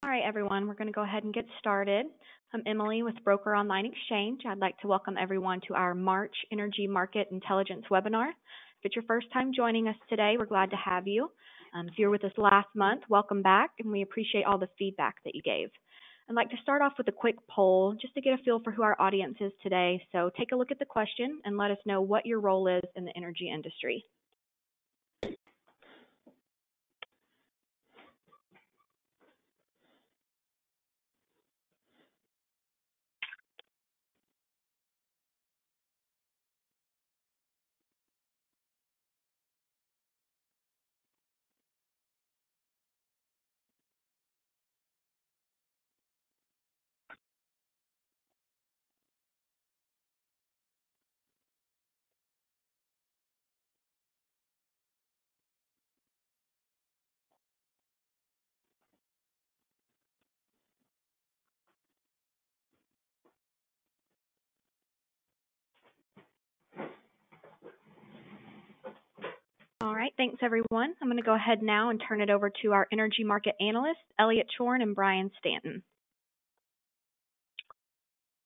All right, everyone, we're going to go ahead and get started. I'm Emily with Broker Online Exchange. I'd like to welcome everyone to our March Energy Market Intelligence webinar. If it's your first time joining us today, we're glad to have you. If you were with us last month, welcome back, and we appreciate all the feedback that you gave. I'd like to start off with a quick poll just to get a feel for who our audience is today. So take a look at the question and let us know what your role is in the energy industry. All right, thanks everyone. I'm going to go ahead now and turn it over to our Energy Market Analysts, Elliot Chorn and Brian Stanton.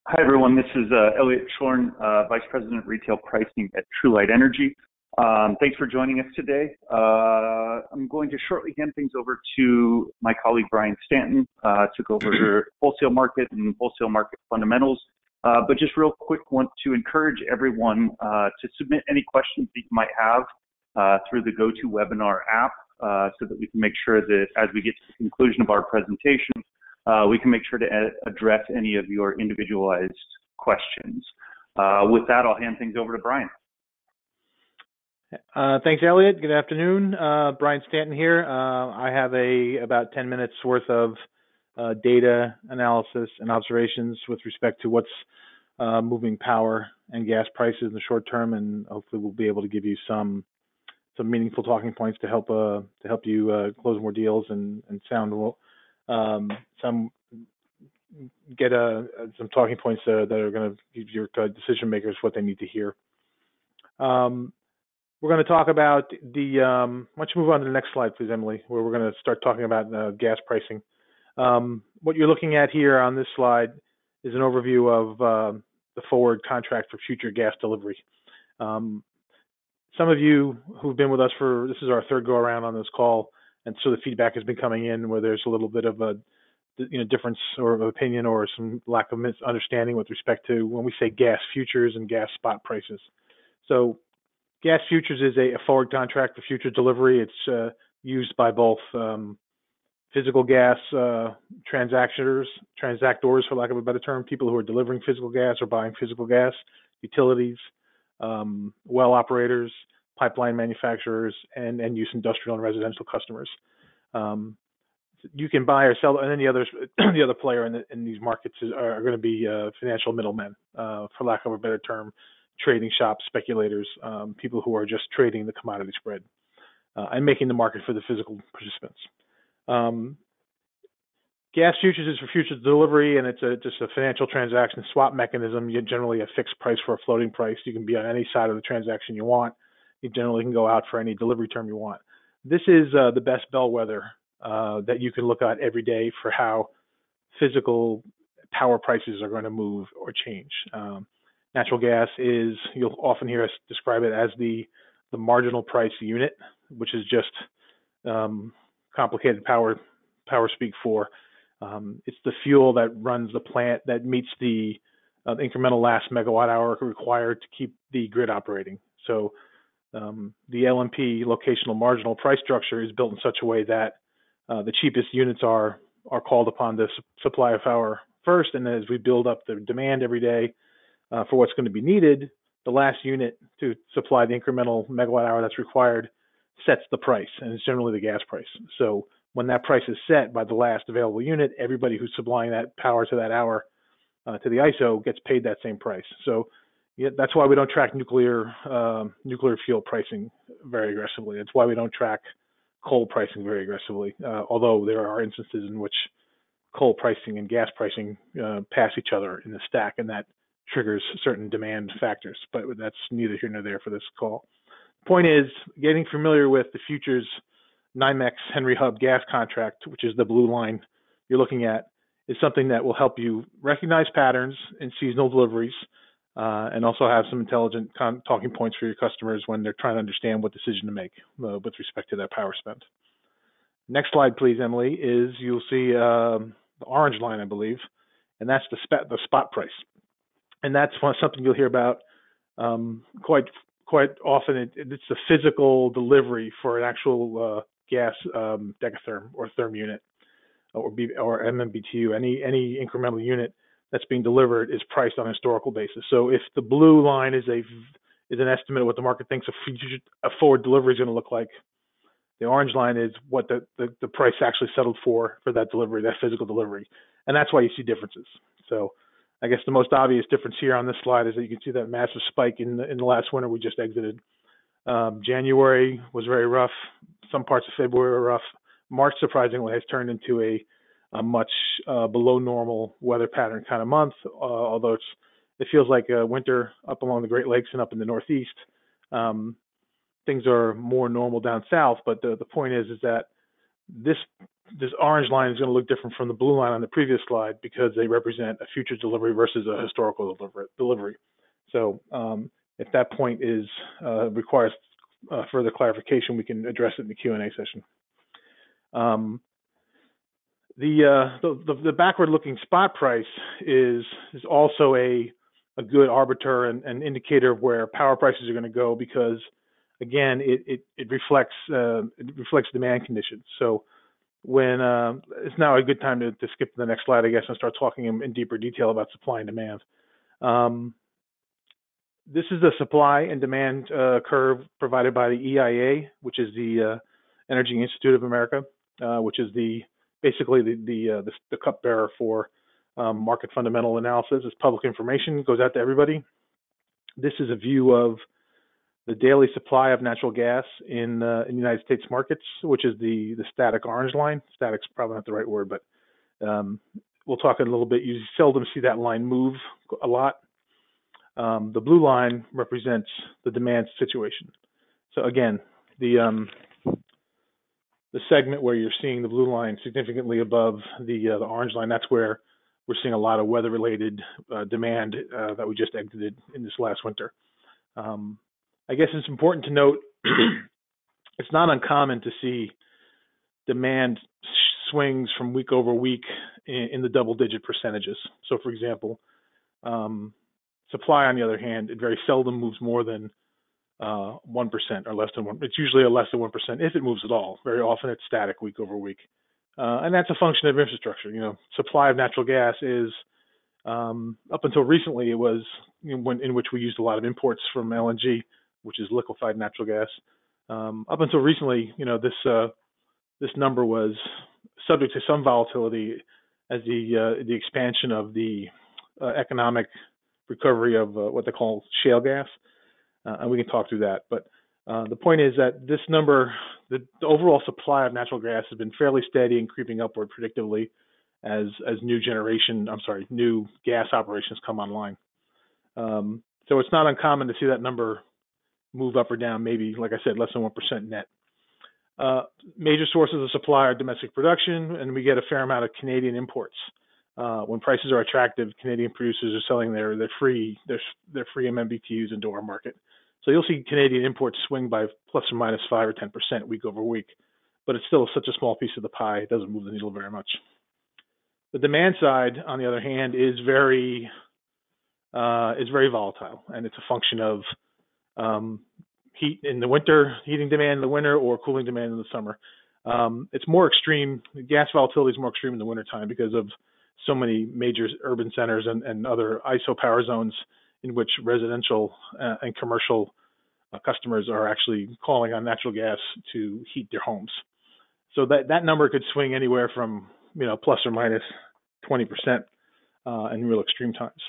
Hi everyone, this is Elliot Chorn, Vice President Retail Pricing at TrueLight Energy. Thanks for joining us today. I'm going to shortly hand things over to my colleague Brian Stanton to go over wholesale market and wholesale market fundamentals. But just real quick, want to encourage everyone to submit any questions that you might have through the GoToWebinar app so that we can make sure that as we get to the conclusion of our presentation, we can make sure to address any of your individualized questions. With that, I'll hand things over to Brian. Thanks, Elliot. Good afternoon. Brian Stanton here. I have about 10 minutes worth of data analysis and observations with respect to what's moving power and gas prices in the short term, and hopefully we'll be able to give you some meaningful talking points to help you close more deals and get some talking points that are going to give your decision makers what they need to hear. We're going to talk about the. Why don't you move on to the next slide, please, Emily, where we're going to start talking about gas pricing. What you're looking at here on this slide is an overview of the forward contract for future gas delivery. Some of you who've been with us this is our third go around on this call, and so the feedback has been coming in where there's a little bit of a difference or of opinion or some lack of understanding with respect to when we say gas futures and gas spot prices. So gas futures is a forward contract for future delivery. It's used by both physical gas transactors, for lack of a better term, people who are delivering physical gas or buying physical gas, utilities, well operators, pipeline manufacturers, and end-use industrial and residential customers. You can buy or sell, and then the other player in these markets are going to be financial middlemen, for lack of a better term, trading shops, speculators, people who are just trading the commodity spread and making the market for the physical participants. Gas futures is for future delivery, and it's just a financial transaction swap mechanism. You get generally a fixed price for a floating price. You can be on any side of the transaction you want. You generally can go out for any delivery term you want. This is the best bellwether that you can look at every day for how physical power prices are going to move or change. Natural gas is, you'll often hear us describe it as the marginal price unit, which is just complicated power speak for. It's the fuel that runs the plant that meets the incremental last megawatt hour required to keep the grid operating. So the LMP locational marginal price structure is built in such a way that the cheapest units are called upon to supply of power first, and then as we build up the demand every day for what's going to be needed, the last unit to supply the incremental megawatt hour that's required sets the price, and it's generally the gas price. So when that price is set by the last available unit, everybody who's supplying that power to that hour to the ISO gets paid that same price. So that's why we don't track nuclear fuel pricing very aggressively. That's why we don't track coal pricing very aggressively, although there are instances in which coal pricing and gas pricing pass each other in the stack, and that triggers certain demand factors. But that's neither here nor there for this call. Point is, getting familiar with the futures NYMEX Henry Hub gas contract, which is the blue line you're looking at is something that will help you recognize patterns in seasonal deliveries and also have some intelligent talking points for your customers when they're trying to understand what decision to make with respect to their power spend. Next slide, please, Emily, is you'll see the orange line, I believe, and that's the spot price. And that's something you'll hear about quite often. It's the physical delivery for an actual gas decatherm or therm unit or MMBTU. Any incremental unit that's being delivered is priced on a historical basis. So if the blue line is an estimate of what the market thinks a forward delivery is going to look like, the orange line is what the price actually settled for that delivery, that physical delivery. And that's why you see differences. So I guess the most obvious difference here on this slide is that you can see that massive spike in the last winter we just exited. January was very rough. Some parts of February were rough. March, surprisingly, has turned into a much below normal weather pattern kind of month, although it feels like winter up along the Great Lakes and up in the Northeast. Things are more normal down south, but the point is that this orange line is going to look different from the blue line on the previous slide because they represent a future delivery versus a historical delivery. So if that point requires further clarification, we can address it in the Q&A session. The backward-looking spot price is also a good arbiter and indicator of where power prices are going to go because, again, it reflects demand conditions. So when it's now a good time to skip to the next slide, I guess, and start talking in deeper detail about supply and demand. This is the supply and demand curve provided by the EIA, which is the Energy Institute of America, which is basically the cupbearer for market fundamental analysis. It's public information. It goes out to everybody. This is a view of the daily supply of natural gas in the United States markets, which is the static orange line. Static's probably not the right word, but we'll talk in a little bit. You seldom see that line move a lot. The blue line represents the demand situation. So again, the segment where you're seeing the blue line significantly above the orange line, that's where we're seeing a lot of weather-related demand that we just exited in this last winter. I guess it's important to note it's not uncommon to see demand swings from week over week in the double-digit percentages. So, for example, supply, on the other hand, it very seldom moves more than 1% or less than 1%. It's usually less than 1% if it moves at all. Very often it's static week over week. And that's a function of infrastructure. Supply of natural gas is, up until recently, it was in which we used a lot of imports from LNG, which is liquefied natural gas. Up until recently, this number was subject to some volatility as the expansion of the economic recovery of what they call shale gas, and we can talk through that. But the point is that this number, the overall supply of natural gas has been fairly steady and creeping upward predictably as new gas operations come online. So it's not uncommon to see that number move up or down, maybe, like I said, less than 1% net. Major sources of supply are domestic production, and we get a fair amount of Canadian imports. When prices are attractive, Canadian producers are selling their free MMBTUs into our market. So you'll see Canadian imports swing by plus or minus 5 or 10% week over week, but it's still such a small piece of the pie, it doesn't move the needle very much. The demand side, on the other hand, is very volatile, and it's a function of heat in the winter, heating demand in the winter, or cooling demand in the summer. It's more extreme. Gas volatility is more extreme in the wintertime because of so many major urban centers and other ISO power zones in which residential and commercial customers are actually calling on natural gas to heat their homes. So that number could swing anywhere from plus or minus 20% in real extreme times.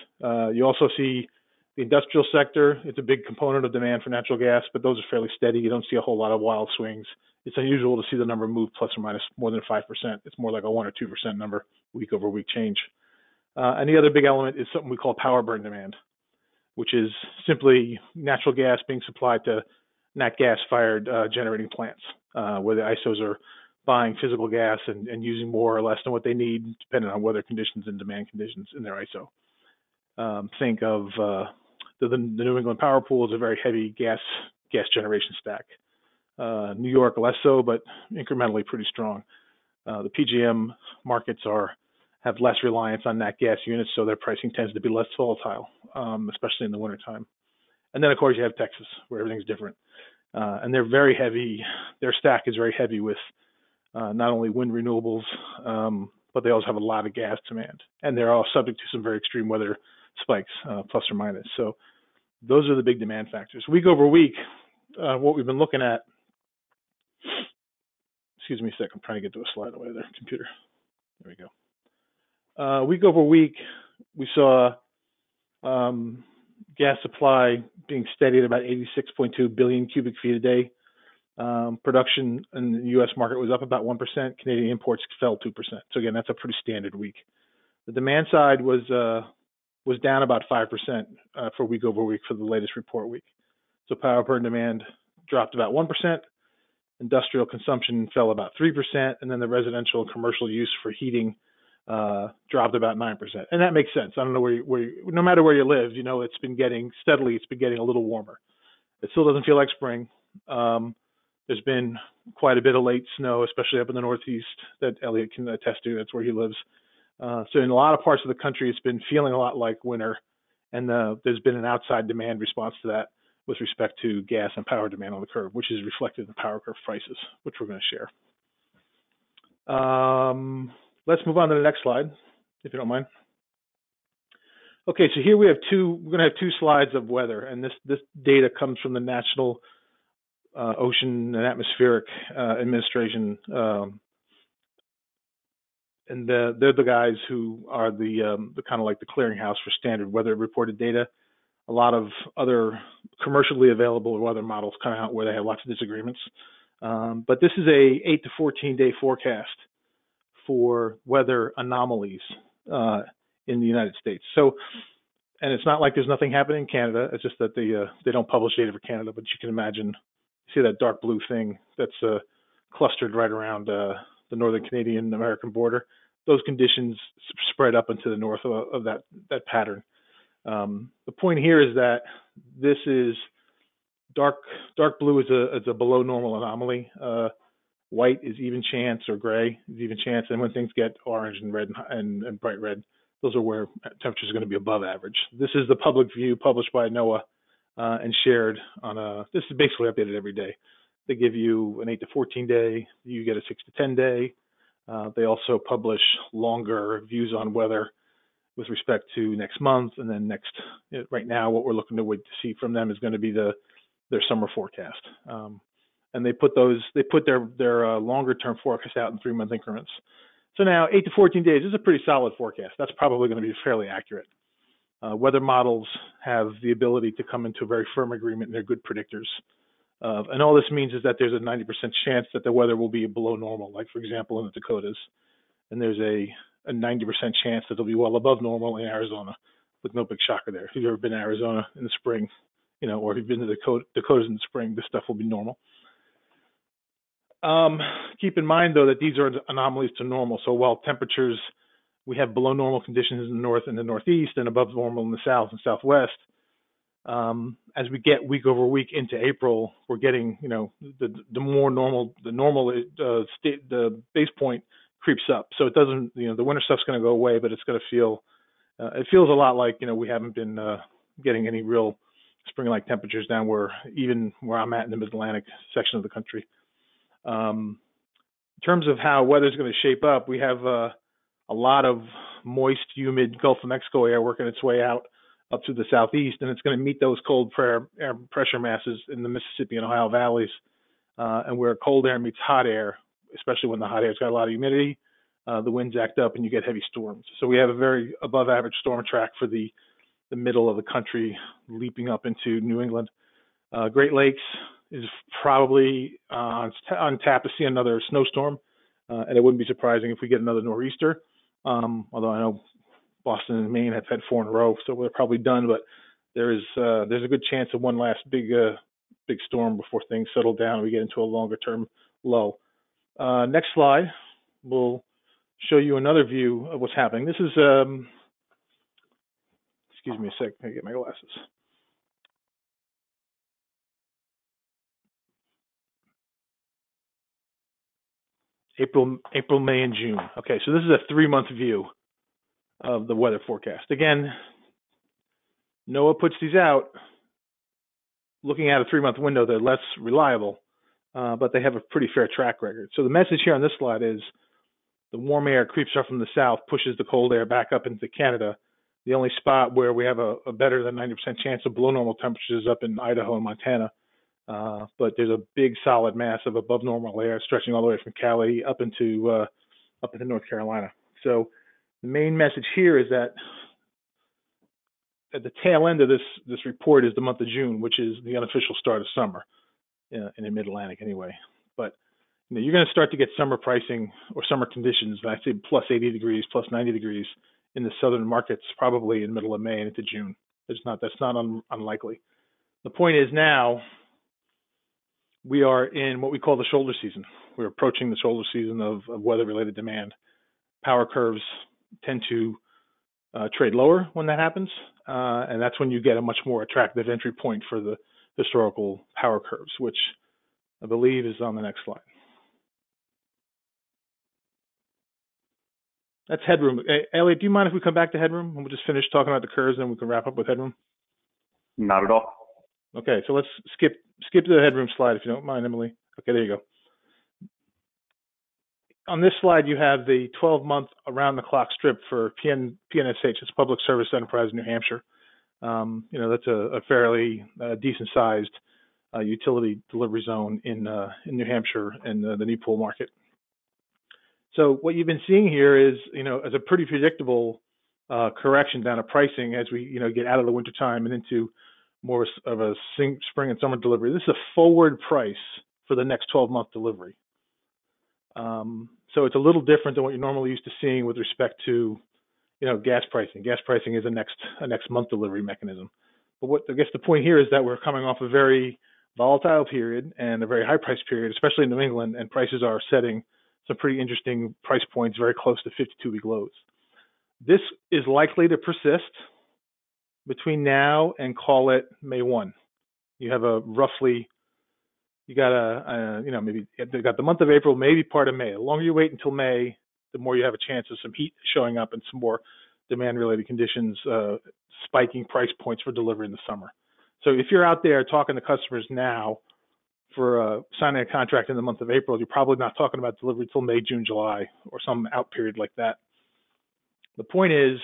You also see the industrial sector. It's a big component of demand for natural gas, but those are fairly steady. You don't see a whole lot of wild swings. It's unusual to see the number move plus or minus more than 5%. It's more like a 1 or 2% number week over week change. And the other big element is something we call power burn demand, which is simply natural gas being supplied to nat gas fired generating plants, where the ISOs are buying physical gas and using more or less than what they need, depending on weather conditions and demand conditions in their ISO. Think of the New England power pool is a very heavy gas generation stack. New York less so, but incrementally pretty strong. The PJM markets have less reliance on nat gas units, so their pricing tends to be less volatile, especially in the wintertime. And then, of course, you have Texas, where everything's different. And they're very heavy. Their stack is very heavy with not only wind renewables, but they also have a lot of gas demand. And they're all subject to some very extreme weather spikes, plus or minus. So those are the big demand factors. Week over week, what we've been looking at, excuse me a second, I'm trying to get to a slide away there, computer. There we go. Week over week, we saw gas supply being steady at about 86.2 billion cubic feet a day. Production in the U.S. market was up about 1%. Canadian imports fell 2%. So again, that's a pretty standard week. The demand side was down about 5% for week over week for the latest report week. So power per demand dropped about 1%. Industrial consumption fell about 3%, and then the residential and commercial use for heating dropped about 9%. And that makes sense. I don't know no matter where you live, it's been getting a little warmer. It still doesn't feel like spring. There's been quite a bit of late snow, especially up in the Northeast, that Elliot can attest to. That's where he lives. So in a lot of parts of the country, it's been feeling a lot like winter, and there's been an outside demand response to that with respect to gas and power demand on the curve, which is reflected in the power curve prices, which we're going to share. Let's move on to the next slide, if you don't mind. Okay, so here we're going to have two slides of weather, and this data comes from the National Ocean and Atmospheric Administration, and they're the guys who are the kind of like the clearinghouse for standard weather reported data. A lot of other commercially available weather models come out where they have lots of disagreements. But this is a 8 to 14 day forecast for weather anomalies in the United States. So, and it's not like there's nothing happening in Canada. It's just that they don't publish data for Canada. But you can imagine, see that dark blue thing that's clustered right around the northern Canadian American border. Those conditions spread up into the north of that pattern. The point here is that this is dark blue is a below normal anomaly. White is even chance, or gray is even chance, and when things get orange and red and bright red, those are where temperatures are going to be above average. This is the public view published by NOAA and shared on this is basically updated every day. They give you an 8 to 14 day, you get a 6 to 10 day. They also publish longer views on weather with respect to next month, and then right now, what we're looking to wait to see from them is going to be their summer forecast. And they put their longer term forecast out in 3-month increments. So now 8 to 14 days is a pretty solid forecast. That's probably going to be fairly accurate. Weather models have the ability to come into a very firm agreement, and they're good predictors. And all this means is that there's a 90% chance that the weather will be below normal, like for example in the Dakotas, and there's a 90% chance that it'll be well above normal in Arizona, with no big shocker there. If you've ever been to Arizona in the spring, or if you've been to the Dakotas in the spring, this stuff will be normal. Keep in mind, though, that these are anomalies to normal. So while temperatures, we have below normal conditions in the north and the northeast, and above normal in the south and southwest, as we get week over week into April, we're getting, the more normal, the base point creeps up. So it doesn't, the winter stuff's going to go away, but it's going to feel, it feels a lot like, we haven't been getting any real spring-like temperatures down even where I'm at in the mid-Atlantic section of the country. In terms of how weather's going to shape up, we have a lot of moist, humid Gulf of Mexico air working its way out up to the southeast, and it's going to meet those cold air pressure masses in the Mississippi and Ohio valleys, and where cold air meets hot air, especially when the hot air's got a lot of humidity, the winds act up and you get heavy storms. So we have a very above average storm track for the middle of the country, leaping up into New England. Great Lakes is probably on tap to see another snowstorm, and it wouldn't be surprising if we get another nor'easter, although I know Boston and Maine have had 4 in a row, so we're probably done, but there's a good chance of one last big storm before things settle down and we get into a longer term lull. Next slide will show you another view of what's happening. This is, excuse me a sec, I get my glasses. April, May, and June. Okay, so this is a 3-month view of the weather forecast. Again, NOAA puts these out looking at a 3-month window. They're less reliable, but they have a pretty fair track record. So the message here on this slide is the warm air creeps up from the south, pushes the cold air back up into Canada. The only spot where we have a better than 90% chance of below normal temperatures is up in Idaho and Montana. But there's a big solid mass of above normal air stretching all the way from Cali up into North Carolina. So the main message here is that at the tail end of this report is the month of June, which is the unofficial start of summer in the Mid-Atlantic anyway. But you're going to start to get summer pricing or summer conditions. I say plus 80 degrees, plus 90 degrees in the southern markets, probably in middle of May and into June. That's not unlikely. The point is now we are in what we call the shoulder season. We're approaching the shoulder season of weather-related demand. Power curves tend to trade lower when that happens, and that's when you get a much more attractive entry point for the historical power curves, which I believe is on the next slide. That's Headroom. Hey, Elliot, do you mind if we come back to Headroom and we'll just finish talking about the curves and we can wrap up with Headroom? Not at all. Okay, so let's skip to the Headroom slide if you don't mind, Emily. Okay, there you go. On this slide, you have the 12-month around-the-clock strip for PNSH. It's Public Service Enterprise in New Hampshire. That's a fairly decent-sized utility delivery zone in New Hampshire and the Newpool market. So what you've been seeing here is, as a pretty predictable correction down to pricing as we, get out of the wintertime and into more of a spring and summer delivery. This is a forward price for the next 12-month delivery. So it's a little different than what you're normally used to seeing with respect to, gas pricing. Gas pricing is a next month delivery mechanism. But what I guess the point here is that we're coming off a very volatile period and a very high price period, especially in New England, and prices are setting some pretty interesting price points very close to 52-week lows. This is likely to persist between now and call it May 1. You have maybe they got the month of April, maybe part of May. The longer you wait until May, the more you have a chance of some heat showing up and some more demand-related conditions spiking price points for delivery in the summer. So if you're out there talking to customers now for signing a contract in the month of April, you're probably not talking about delivery till May, June, July, or some out period like that. The point is,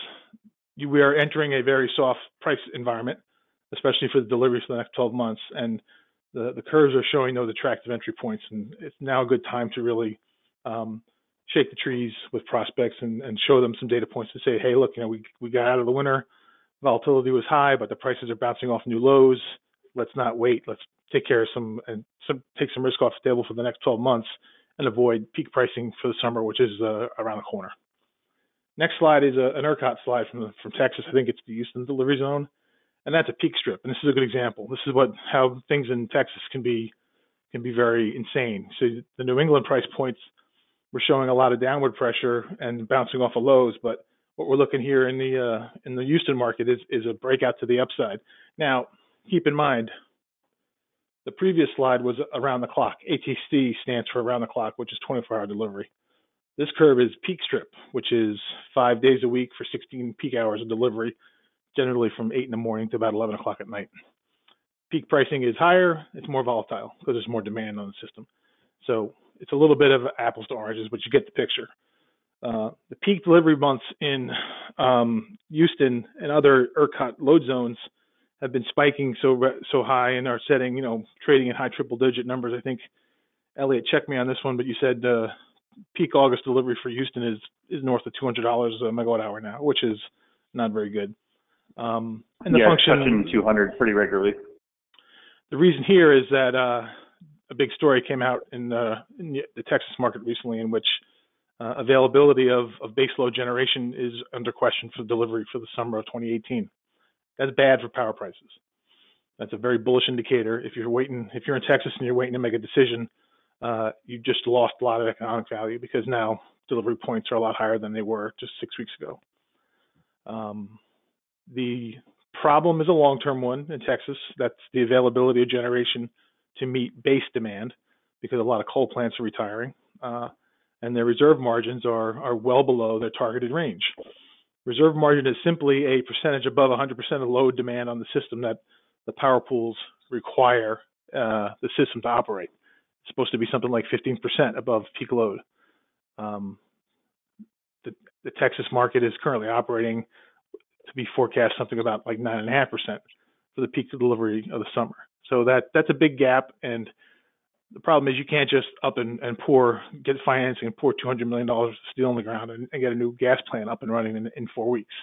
we are entering a very soft price environment, especially for the deliveries for the next 12 months, and the curves are showing those attractive entry points, and it's now a good time to really shake the trees with prospects and show them some data points to say, hey, look, we got out of the winter, volatility was high, but the prices are bouncing off new lows. Let's not wait. Let's take care of take some risk off the table for the next 12 months and avoid peak pricing for the summer, which is around the corner. Next slide is an ERCOT slide from Texas. I think it's the Houston delivery zone, and that's a peak strip. And this is a good example. This is how things in Texas can be very insane. So the New England price points were showing a lot of downward pressure and bouncing off of lows, but what we're looking here in the Houston market is a breakout to the upside. Now, keep in mind, the previous slide was around the clock. ATC stands for around the clock, which is 24-hour delivery. This curve is peak strip, which is 5 days a week for 16 peak hours of delivery, generally from 8 in the morning to about 11 o'clock at night. Peak pricing is higher. It's more volatile because there's more demand on the system. So it's a little bit of apples to oranges, but you get the picture. The peak delivery months in Houston and other ERCOT load zones have been spiking so high and are setting, trading in high triple-digit numbers. I think Elliot checked me on this one, but you said peak August delivery for Houston is north of $200 a megawatt hour now, which is not very good. And the function touching 200 pretty regularly. The reason here is that a big story came out in the Texas market recently, in which availability of baseload generation is under question for delivery for the summer of 2018. That's bad for power prices. That's a very bullish indicator. If you're in Texas and you're waiting to make a decision you just lost a lot of economic value because now delivery points are a lot higher than they were just 6 weeks ago. The problem is a long-term one in Texas. That's the availability of generation to meet base demand because a lot of coal plants are retiring, and their reserve margins are well below their targeted range. Reserve margin is simply a percentage above 100% of load demand on the system that the power pools require the system to operate. It's supposed to be something like 15% above peak load. The Texas market is currently operating to be forecast something about like 9.5% for the peak delivery of the summer. So that's a big gap, and the problem is you can't just up and get financing and pour $200 million of steel in the ground and get a new gas plant up and running in 4 weeks.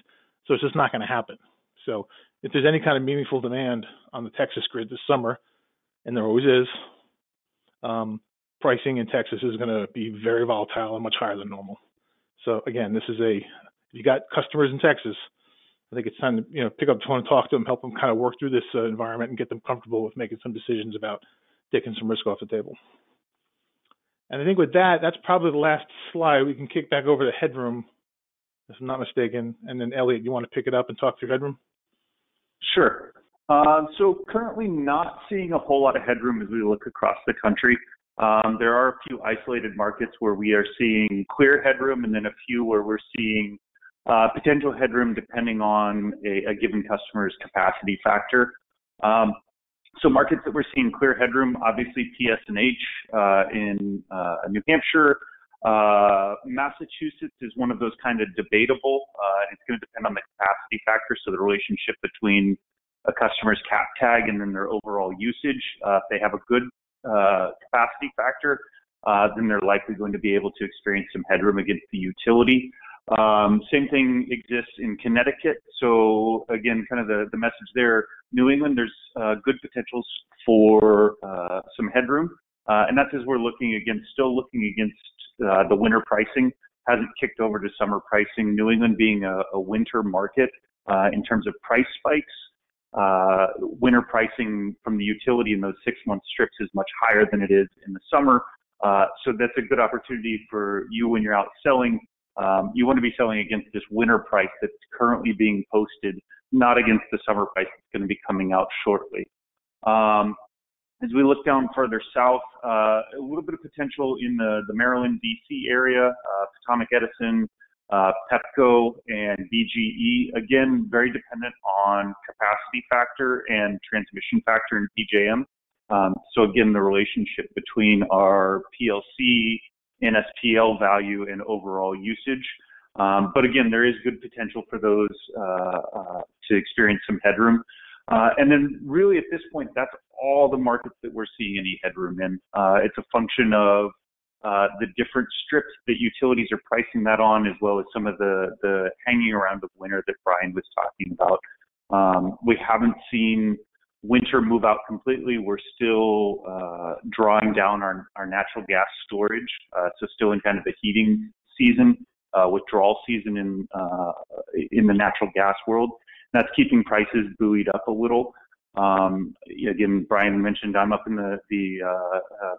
So it's just not going to happen. So if there's any kind of meaningful demand on the Texas grid this summer, and there always is, pricing in Texas is going to be very volatile and much higher than normal. So again, if you got customers in Texas, I think it's time to pick up the phone and talk to them, help them kind of work through this environment and get them comfortable with making some decisions about taking some risk off the table. And I think with that, that's probably the last slide. We can kick back over to Headroom, if I'm not mistaken. And then Elliot, you want to pick it up and talk through Headroom? Sure. So currently not seeing a whole lot of headroom as we look across the country. There are a few isolated markets where we are seeing clear headroom, and then a few where we're seeing potential headroom depending on a given customer's capacity factor. So markets that we're seeing clear headroom, obviously PSNH in New Hampshire. Massachusetts is one of those kind of debatable. It's going to depend on the capacity factor, so the relationship between a customer's cap tag and then their overall usage. If they have a good capacity factor, then they're likely going to be able to experience some headroom against the utility. Same thing exists in Connecticut. So again, kind of the message there, New England, there's good potentials for some headroom. And that's as we're still looking against the winter pricing. Hasn't kicked over to summer pricing. New England being a winter market in terms of price spikes. Winter pricing from the utility in those 6-month strips is much higher than it is in the summer. So that's a good opportunity for you when you're out selling. You want to be selling against this winter price that's currently being posted, not against the summer price that's going to be coming out shortly. As we look down further south, a little bit of potential in the Maryland, D.C. area, Potomac Edison, Pepco, and BGE. Again, very dependent on capacity factor and transmission factor in PJM. So again, the relationship between our PLC, NSPL value, and overall usage. But again, there is good potential for those to experience some headroom. And then really at this point, that's all the markets that we're seeing any headroom in. It's a function of the different strips that utilities are pricing that on, as well as some of the hanging around of winter that Brian was talking about. We haven't seen winter move out completely. We're still drawing down our natural gas storage, so still in kind of the heating season, withdrawal season in the natural gas world. That's keeping prices buoyed up a little. Again, Brian mentioned I'm up in the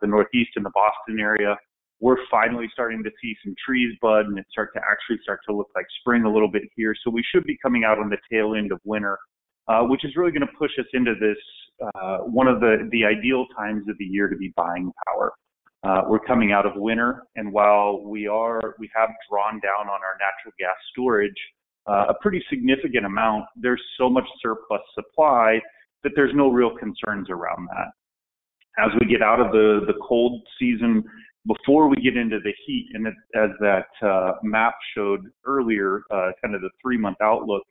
Northeast in the Boston area. We're finally starting to see some trees bud and it start to look like spring a little bit here. So we should be coming out on the tail end of winter, which is really going to push us into this one of the ideal times of the year to be buying power. We're coming out of winter, and while we have drawn down on our natural gas storage a pretty significant amount, there's so much surplus supply that there's no real concerns around that. As we get out of the cold season, before we get into the heat, and as that map showed earlier, kind of the 3-month outlook,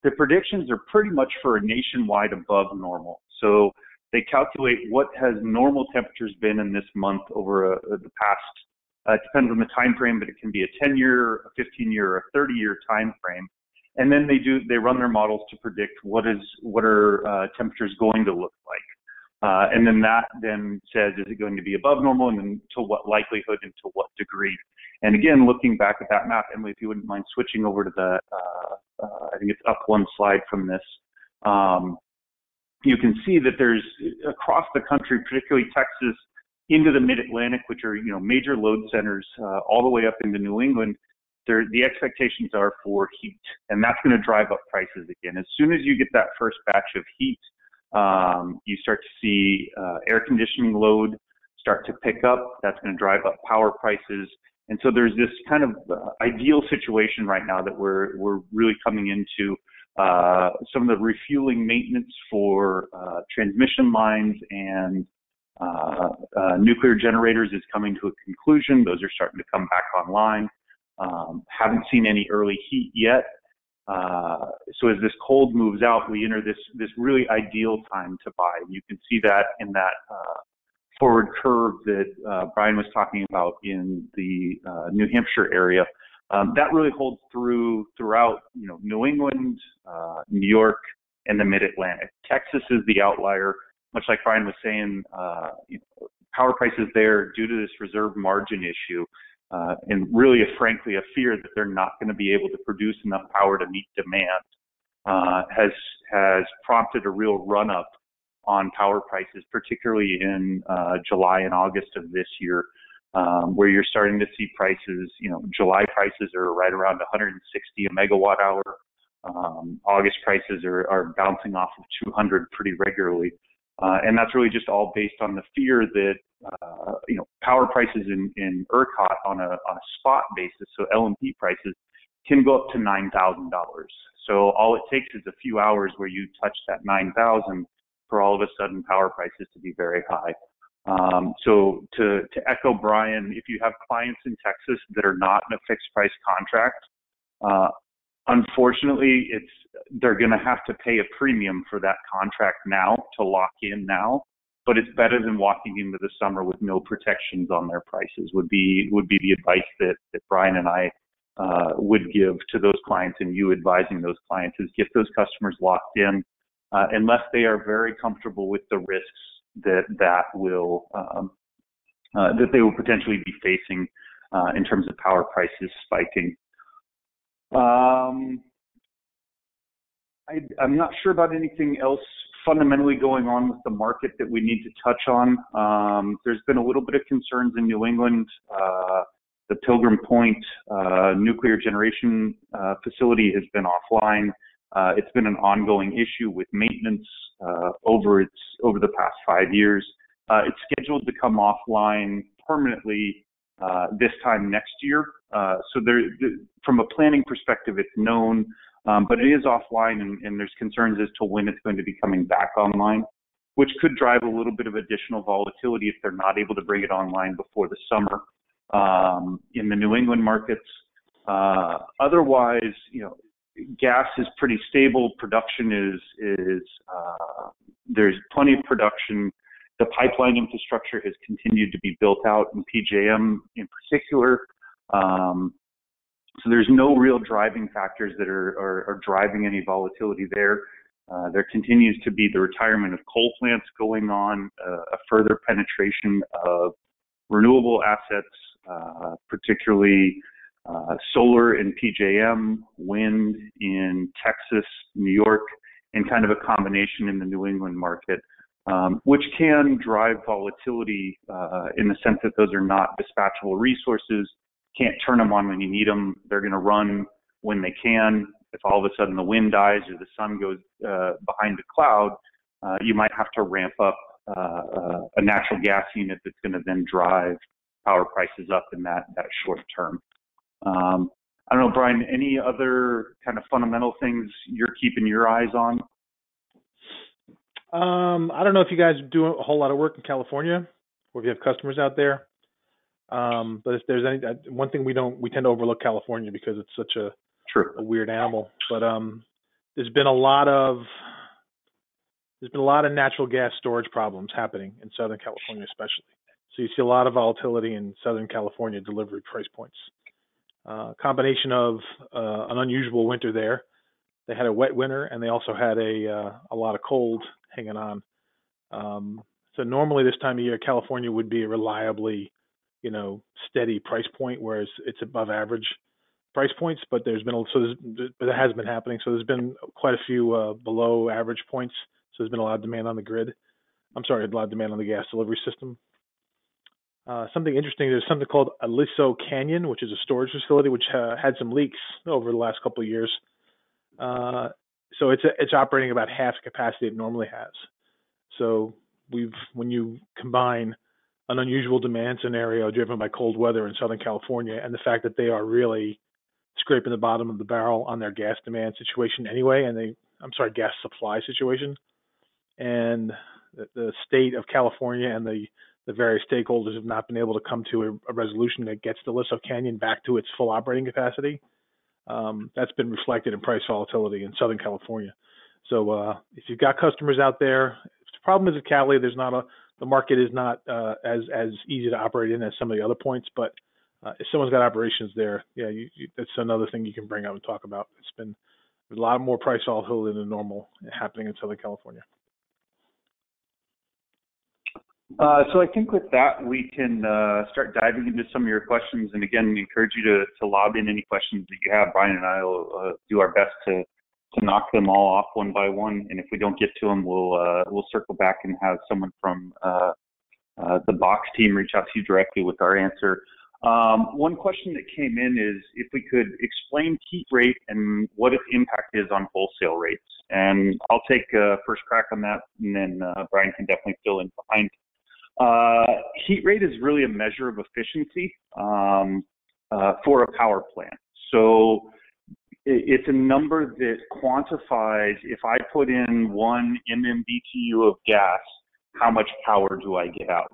the predictions are pretty much for a nationwide above normal. So they calculate what has normal temperatures been in this month over the past. It depends on the time frame, but it can be a 10-year, a 15-year, or a 30-year time frame. And then they run their models to predict what are temperatures going to look like. And then that then says, is it going to be above normal, and then to what likelihood and to what degree? And again, looking back at that map, Emily, if you wouldn't mind switching over to I think it's up one slide from this, you can see that there's across the country, particularly Texas, into the Mid-Atlantic, which are, major load centers, all the way up into New England, the expectations are for heat, and that's going to drive up prices again. As soon as you get that first batch of heat, you start to see air conditioning load start to pick up. That's going to drive up power prices. And so there's this kind of ideal situation right now that we're really coming into. Some of the refueling maintenance for transmission lines and nuclear generators is coming to a conclusion. Those are starting to come back online. Haven't seen any early heat yet. So as this cold moves out, we enter this really ideal time to buy. And you can see that in that forward curve that Brian was talking about in the New Hampshire area. That really holds throughout, New England, New York, and the Mid-Atlantic. Texas is the outlier, much like Brian was saying. Power prices there, due to this reserve margin issue, and really, frankly, a fear that they're not going to be able to produce enough power to meet demand, has prompted a real run-up on power prices, particularly in July and August of this year, where you're starting to see prices. July prices are right around 160 a megawatt hour. August prices are bouncing off of 200 pretty regularly. And that's really just all based on the fear that, power prices in ERCOT on a spot basis, so LMP prices, can go up to $9,000. So all it takes is a few hours where you touch that 9,000 for all of a sudden power prices to be very high. So to echo Brian, if you have clients in Texas that are not in a fixed price contract, unfortunately, they're going to have to pay a premium for that contract now to lock in now. But it's better than walking into the summer with no protections on their prices. Would be the advice that Brian and I would give to those clients, and you advising those clients, is get those customers locked in, unless they are very comfortable with the risks that they will potentially be facing in terms of power prices spiking. I'm not sure about anything else fundamentally going on with the market that we need to touch on. There's been a little bit of concerns in New England. The Pilgrim Point nuclear generation facility has been offline. It's been an ongoing issue with maintenance over the past 5 years. It's scheduled to come offline permanently this time next year. So from a planning perspective, it's known, but it is offline, and there's concerns as to when it's going to be coming back online, which could drive a little bit of additional volatility if they're not able to bring it online before the summer in the New England markets. Otherwise, gas is pretty stable. Production is there's plenty of production. The pipeline infrastructure has continued to be built out in PJM in particular. So there's no real driving factors that are driving any volatility there. There continues to be the retirement of coal plants going on, a further penetration of renewable assets, particularly solar in PJM, wind in Texas, New York, and kind of a combination in the New England market, which can drive volatility in the sense that those are not dispatchable resources. Can't turn them on when you need them. They're going to run when they can. If all of a sudden the wind dies or the sun goes behind a cloud, you might have to ramp up a natural gas unit that's going to then drive power prices up in that short term. I don't know, Brian, any other kind of fundamental things you're keeping your eyes on? I don't know if you guys do a whole lot of work in California, or if you have customers out there. But if there's one thing we tend to overlook California because it's such a weird animal. But there's been a lot of natural gas storage problems happening in Southern California, especially. So you see a lot of volatility in Southern California delivery price points. Combination of an unusual winter there. They had a wet winter, and they also had a lot of cold hanging on. So normally this time of year, California would be a reliably, steady price point, whereas it's above average price points. But but it has been happening. So there's been quite a few below average points. So there's been a lot of demand on the grid. A lot of demand on the gas delivery system. Something interesting, there's something called Aliso Canyon, which is a storage facility which had some leaks over the last couple of years. So it's operating about half the capacity it normally has. So when you combine an unusual demand scenario driven by cold weather in Southern California and the fact that they are really scraping the bottom of the barrel on their gas demand situation anyway, gas supply situation, and the state of California and the various stakeholders have not been able to come to a resolution that gets the Aliso Canyon back to its full operating capacity. That's been reflected in price volatility in Southern California. So if you've got customers out there, the problem is at Cali, the market is not as easy to operate in as some of the other points. But if someone's got operations there, that's another thing you can bring up and talk about. There's a lot more price volatility than normal happening in Southern California. So I think with that, we can start diving into some of your questions. And again, encourage you to lob in any questions that you have. Brian and I will do our best to knock them all off one by one. And if we don't get to them, we'll circle back and have someone from the box team reach out to you directly with our answer. One question that came in is if we could explain heat rate and what its impact is on wholesale rates. And I'll take first crack on that, and then Brian can definitely fill in behind. Heat rate is really a measure of efficiency for a power plant. So it's a number that quantifies, if I put in 1 MMBTU of gas, how much power do I get out?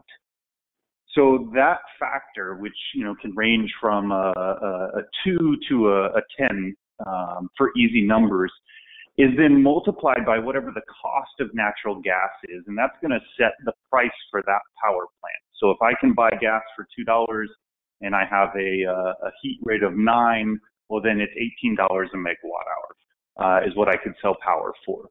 So that factor, which can range from a 2 to a 10 for easy numbers, is then multiplied by whatever the cost of natural gas is, and that's going to set the price for that power plant. So if I can buy gas for $2 and I have a heat rate of 9, well then it's $18 a megawatt hour is what I could sell power for.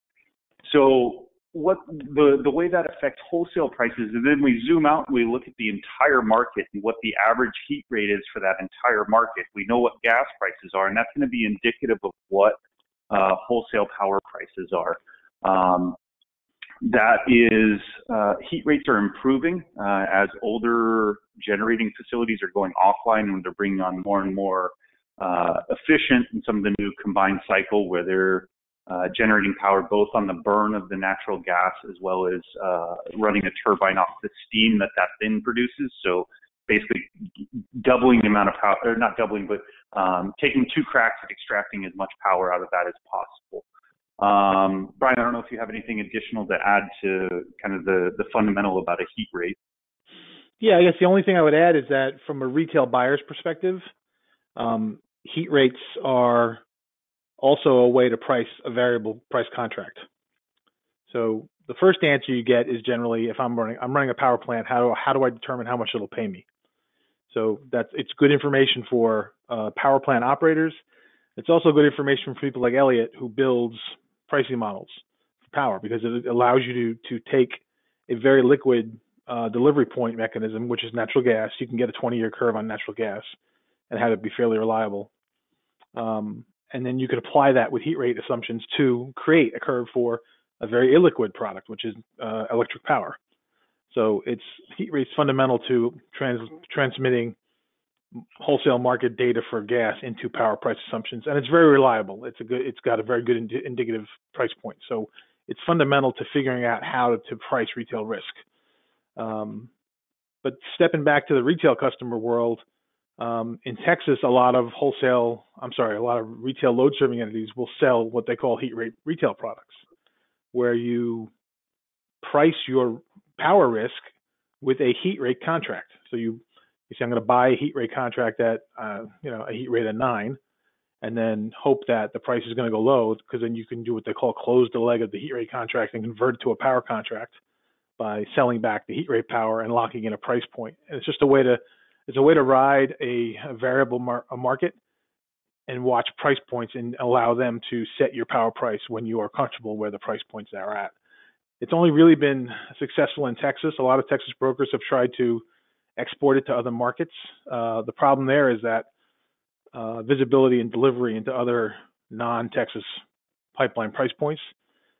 So what the way that affects wholesale prices is then we zoom out and we look at the entire market and what the average heat rate is for that entire market. We know what gas prices are, and that's going to be indicative of what wholesale power prices are. That is, heat rates are improving as older generating facilities are going offline and they're bringing on more and more efficient and some of the new combined cycle where they're generating power both on the burn of the natural gas as well as running a turbine off the steam that then produces. So basically doubling the amount of power, or not doubling, but taking 2 cracks at extracting as much power out of that as possible. Brian, I don't know if you have anything additional to add to kind of the fundamental about a heat rate. Yeah, I guess the only thing I would add is that from a retail buyer's perspective, heat rates are also a way to price a variable price contract. So the first answer you get is generally, if I'm running a power plant, how do I determine how much it'll pay me? So it's good information for power plant operators. It's also good information for people like Elliot who builds pricing models for power, because it allows you to take a very liquid delivery point mechanism, which is natural gas. You can get a 20-year curve on natural gas and have it be fairly reliable. And then you could apply that with heat rate assumptions to create a curve for a very illiquid product, which is electric power. So heat rate's fundamental to transmitting wholesale market data for gas into power price assumptions, and it's very reliable. It's got a very good indicative price point. So it's fundamental to figuring out how to price retail risk. But stepping back to the retail customer world, in Texas, a lot of retail load serving entities will sell what they call heat rate retail products, where you price your power risk with a heat rate contract. So you say, I'm going to buy a heat rate contract at a heat rate of 9, and then hope that the price is going to go low, because then you can do what they call close the leg of the heat rate contract and convert it to a power contract by selling back the heat rate power and locking in a price point. And it's just a way to ride a variable market and watch price points and allow them to set your power price when you are comfortable where the price points are at. It's only really been successful in Texas. A lot of Texas brokers have tried to export it to other markets. The problem there is that visibility and delivery into other non-Texas pipeline price points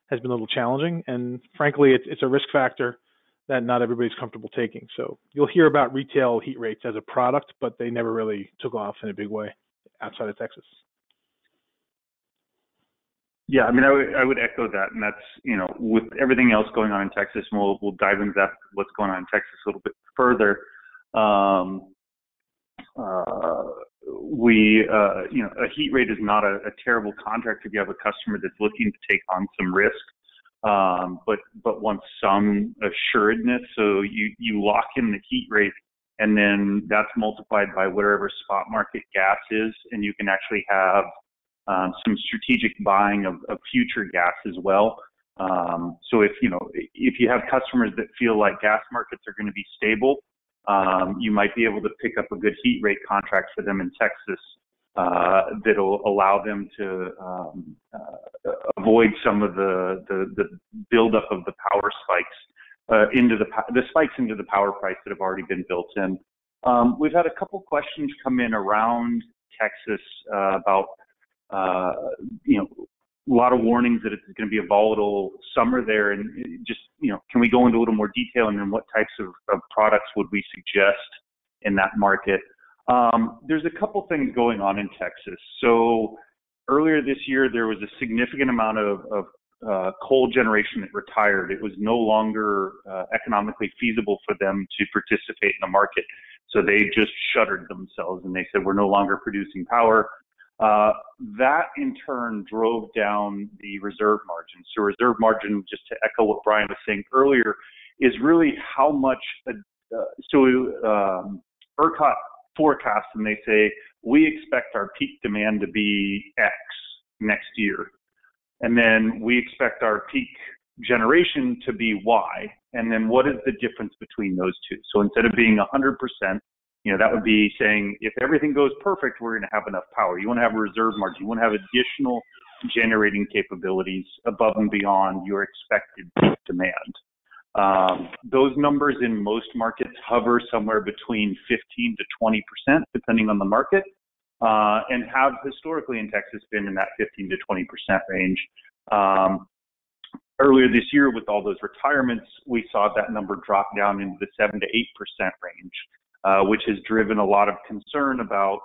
has been a little challenging. And frankly, it's a risk factor that not everybody's comfortable taking. So you'll hear about retail heat rates as a product, but they never really took off in a big way outside of Texas. Yeah, I mean, I would echo that, and that's, with everything else going on in Texas, and we'll dive into that, what's going on in Texas a little bit further. A heat rate is not a terrible contract if you have a customer that's looking to take on some risk, but wants some assuredness. So you lock in the heat rate, and then that's multiplied by whatever spot market gas is, and you can actually have some strategic buying of future gas as well. So if you have customers that feel like gas markets are going to be stable, you might be able to pick up a good heat rate contract for them in Texas that'll allow them to avoid some of the buildup of the power spikes into the spikes into the power price that have already been built in. We've had a couple questions come in around Texas about a lot of warnings that it's going to be a volatile summer there, and just, can we go into a little more detail, and then what types of products would we suggest in that market? There's a couple things going on in Texas. So earlier this year, there was a significant amount of coal generation that retired. It was no longer economically feasible for them to participate in the market. So they just shuttered themselves, and they said, we're no longer producing power. That in turn drove down the reserve margin. So reserve margin, just to echo what Brian was saying earlier, is really how much, ERCOT forecasts, and they say, we expect our peak demand to be X next year. And then we expect our peak generation to be Y. And then what is the difference between those two? So instead of being 100%, that would be saying, if everything goes perfect, we're going to have enough power. You want to have a reserve margin. You want to have additional generating capabilities above and beyond your expected peak demand. Those numbers in most markets hover somewhere between 15 to 20%, depending on the market, and have historically in Texas been in that 15 to 20% range. Earlier this year, with all those retirements, we saw that number drop down into the 7 to 8% range. Which has driven a lot of concern about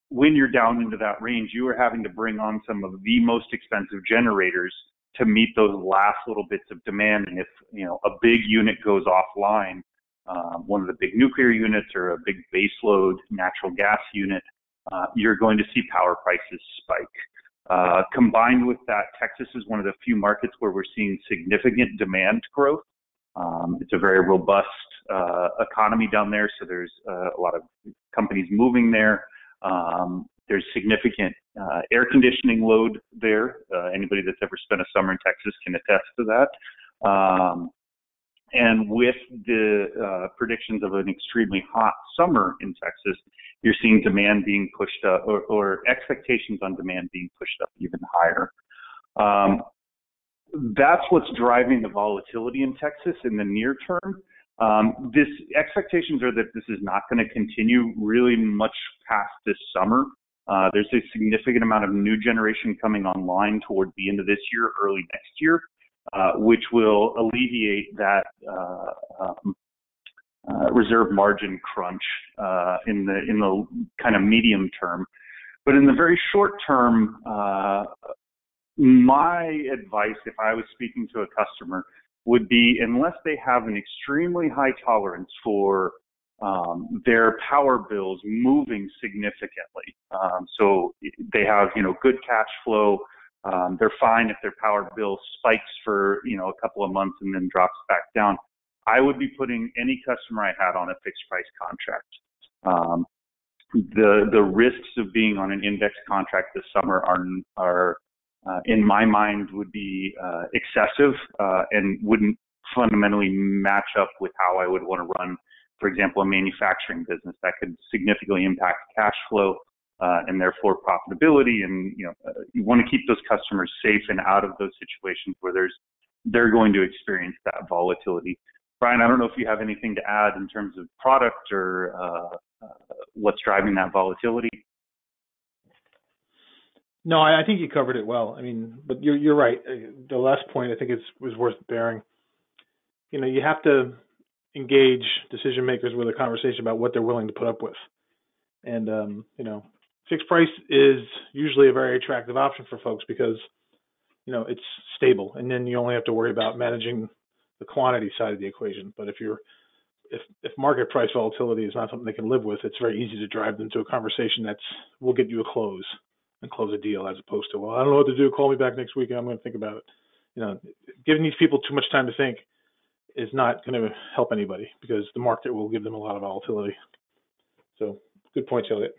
when you're down into that range, you are having to bring on some of the most expensive generators to meet those last little bits of demand. And if a big unit goes offline, one of the big nuclear units or a big baseload natural gas unit, you're going to see power prices spike. Combined with that, Texas is one of the few markets where we're seeing significant demand growth. It's a very robust economy down there, so there's a lot of companies moving there. There's significant air conditioning load there. Anybody that's ever spent a summer in Texas can attest to that. And with the predictions of an extremely hot summer in Texas, you're seeing demand being pushed up, or expectations on demand being pushed up even higher. That's what's driving the volatility in Texas in the near term. Expectations are that this is not going to continue really much past this summer. There's a significant amount of new generation coming online toward the end of this year, early next year, which will alleviate that reserve margin crunch in the kind of medium term. But in the very short term, my advice, if I was speaking to a customer, would be, unless they have an extremely high tolerance for their power bills moving significantly, so they have good cash flow, they're fine if their power bill spikes for a couple of months and then drops back down, I would be putting any customer I had on a fixed price contract. The risks of being on an index contract this summer are in my mind would be excessive and wouldn't fundamentally match up with how I would want to run, for example, a manufacturing business. That could significantly impact cash flow and therefore profitability. And you want to keep those customers safe and out of those situations where they're going to experience that volatility. Brian, I don't know if you have anything to add in terms of product or what's driving that volatility. No, I think you covered it well. I mean, but you're right. The last point I think was worth bearing. you have to engage decision makers with a conversation about what they're willing to put up with. And, fixed price is usually a very attractive option for folks because, it's stable. And then you only have to worry about managing the quantity side of the equation. But if market price volatility is not something they can live with, it's very easy to drive them to a conversation will get you a close a deal, as opposed to, well, I don't know what to do. Call me back next week and I'm going to think about it. Giving these people too much time to think is not going to help anybody because the market will give them a lot of volatility. So good point, Elliot.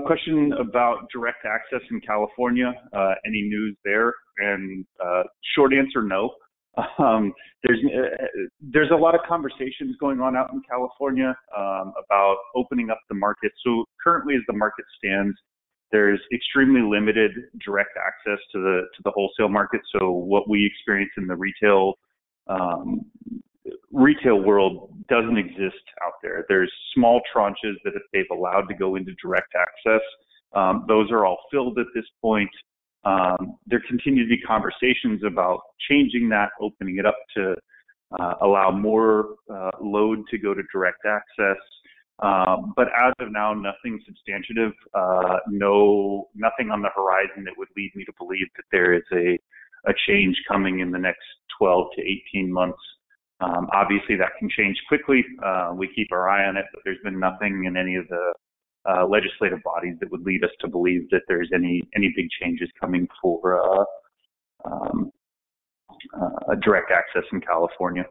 Question about direct access in California. Any news there? And short answer, no. There's a lot of conversations going on out in California about opening up the market. So currently, as the market stands, there's extremely limited direct access to the wholesale market. So what we experience in the retail world doesn't exist out there. There's small tranches that if they've allowed to go into direct access, those are all filled at this point. There continue to be conversations about changing that, opening it up to allow more load to go to direct access. But as of now, nothing substantive, nothing on the horizon that would lead me to believe that there is a change coming in the next 12 to 18 months. Obviously, that can change quickly. We keep our eye on it, but there's been nothing in any of the legislative bodies that would lead us to believe that there's any big changes coming for direct access in California.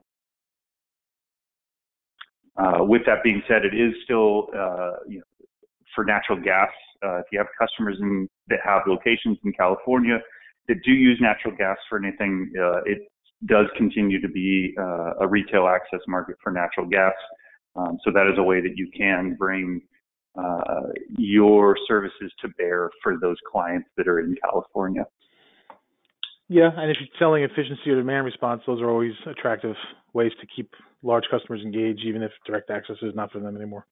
With that being said, it is still for natural gas. If you have customers that have locations in California that do use natural gas for anything, it does continue to be a retail access market for natural gas. So that is a way that you can bring your services to bear for those clients that are in California. Yeah, and if you're selling efficiency or demand response, those are always attractive ways to keep large customers engaged, even if direct access is not for them anymore.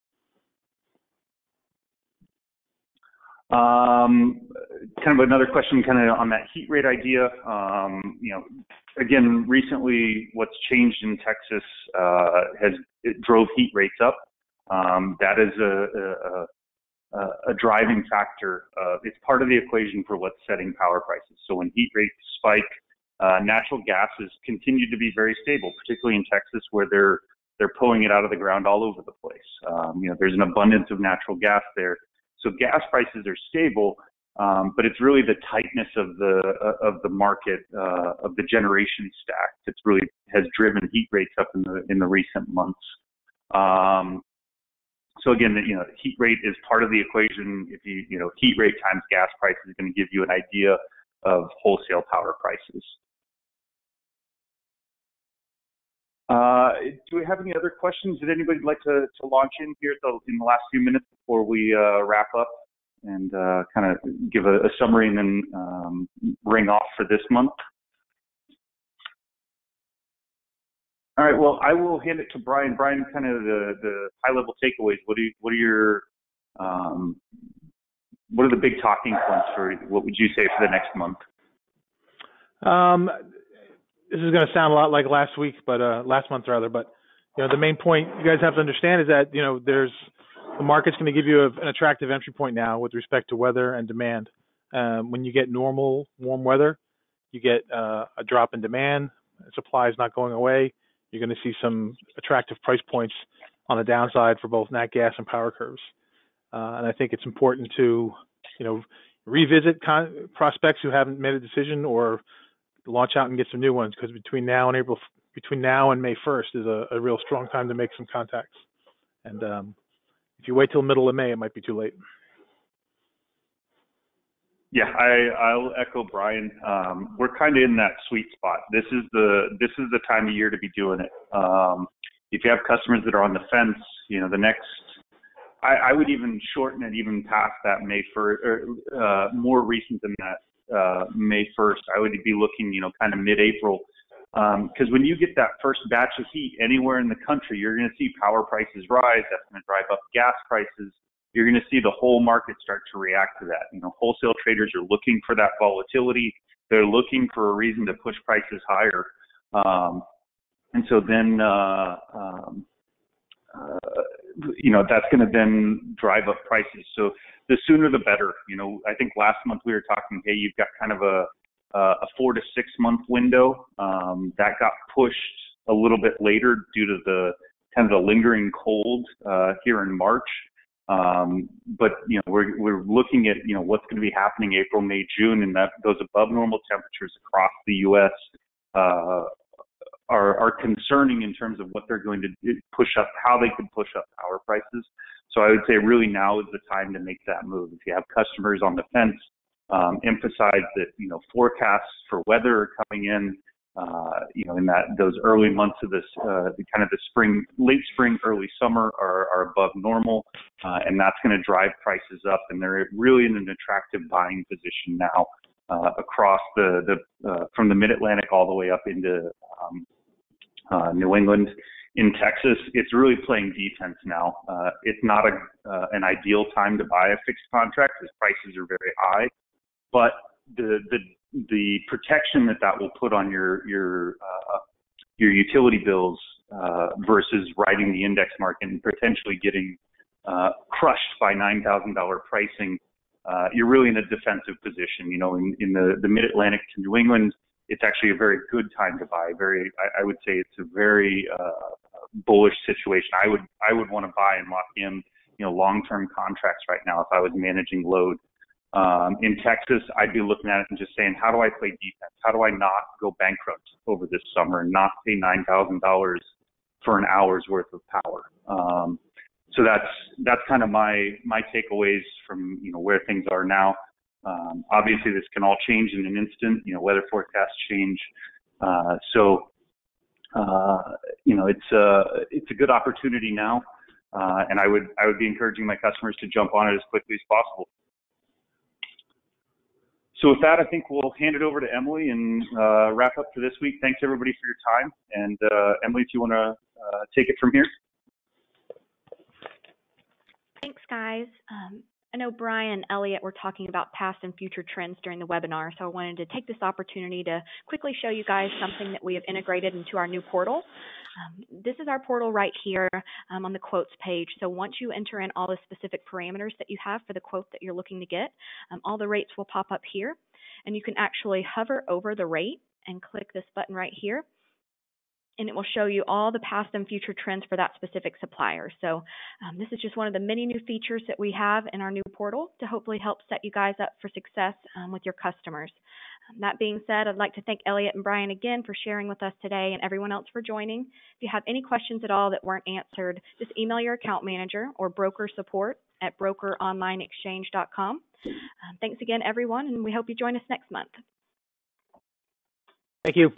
Kind of another question kind of on that heat rate idea. Again, recently what's changed in Texas it drove heat rates up. That is a driving factor. It's part of the equation for what's setting power prices. So when heat rates spike, natural gas has continued to be very stable, particularly in Texas where they're pulling it out of the ground all over the place. There's an abundance of natural gas there. So gas prices are stable, but it's really the tightness of the market, of the generation stack that's really has driven heat rates up in the recent months. So again, heat rate is part of the equation. If heat rate times gas price is going to give you an idea of wholesale power prices. Do we have any other questions that anybody would like to launch in here in the last few minutes before we wrap up and kind of give a summary and then ring off for this month? All right. Well, I will hand it to Brian. Brian, kind of the high-level takeaways. What are the big talking points for what would you say for the next month? This is going to sound a lot like last month rather. But the main point you guys have to understand is that the market's going to give you an attractive entry point now with respect to weather and demand. When you get normal warm weather, you get a drop in demand. Supply is not going away. You're going to see some attractive price points on the downside for both nat gas and power curves. And I think it's important to, revisit prospects who haven't made a decision or launch out and get some new ones, because between now and May 1st is a real strong time to make some contacts. And if you wait till middle of May, it might be too late. Yeah, I'll echo Brian. We're kind of in that sweet spot. This is the time of year to be doing it. If you have customers that are on the fence, I would even shorten it even past that May 1st, or more recent than that, May 1st. I would be looking, kind of mid-April, because when you get that first batch of heat anywhere in the country, you're going to see power prices rise. That's going to drive up gas prices. You're going to see the whole market start to react to that. Wholesale traders are looking for that volatility. They're looking for a reason to push prices higher. And so then, that's going to then drive up prices. So the sooner the better. I think last month we were talking, hey, you've got kind of a 4 to 6 month window. That got pushed a little bit later due to the kind of the lingering cold here in March. But we're looking at what's going to be happening April, May, June, and that those above normal temperatures across the U.S. Are concerning in terms of what they're going to push up, how they could push up power prices. So I would say really now is the time to make that move. If you have customers on the fence, emphasize that forecasts for weather are coming in. In those early months of this, the spring, late spring, early summer are above normal, and that's going to drive prices up. And they're really in an attractive buying position now across from the Mid-Atlantic all the way up into New England. In Texas, it's really playing defense now. It's not an ideal time to buy a fixed contract because prices are very high, but the protection that will put on your utility bills versus riding the index market and potentially getting crushed by $9,000 pricing, you're really in a defensive position. In the Mid-Atlantic to New England, it's actually a very good time to buy. I would say it's a very bullish situation. I would want to buy and lock in long-term contracts right now if I was managing load. In Texas, I'd be looking at it and just saying, how do I play defense? How do I not go bankrupt over this summer and not pay $9,000 for an hour's worth of power? So that's kind of my takeaways from where things are now. Obviously, this can all change in an instant. Weather forecasts change. It's a good opportunity now, and I would be encouraging my customers to jump on it as quickly as possible. So with that, I think we'll hand it over to Emily and wrap up for this week. Thanks everybody for your time. And Emily, if you want to take it from here. Thanks, guys. I know Brian and Elliot were talking about past and future trends during the webinar, so I wanted to take this opportunity to quickly show you guys something that we have integrated into our new portal. This is our portal right here on the quotes page. So once you enter in all the specific parameters that you have for the quote that you're looking to get, all the rates will pop up here, and you can actually hover over the rate and click this button right here, and it will show you all the past and future trends for that specific supplier. So this is just one of the many new features that we have in our new portal to hopefully help set you guys up for success with your customers. That being said, I'd like to thank Elliot and Brian again for sharing with us today and everyone else for joining. If you have any questions at all that weren't answered, just email your account manager or broker support at brokeronlineexchange.com. Thanks again, everyone, and we hope you join us next month. Thank you.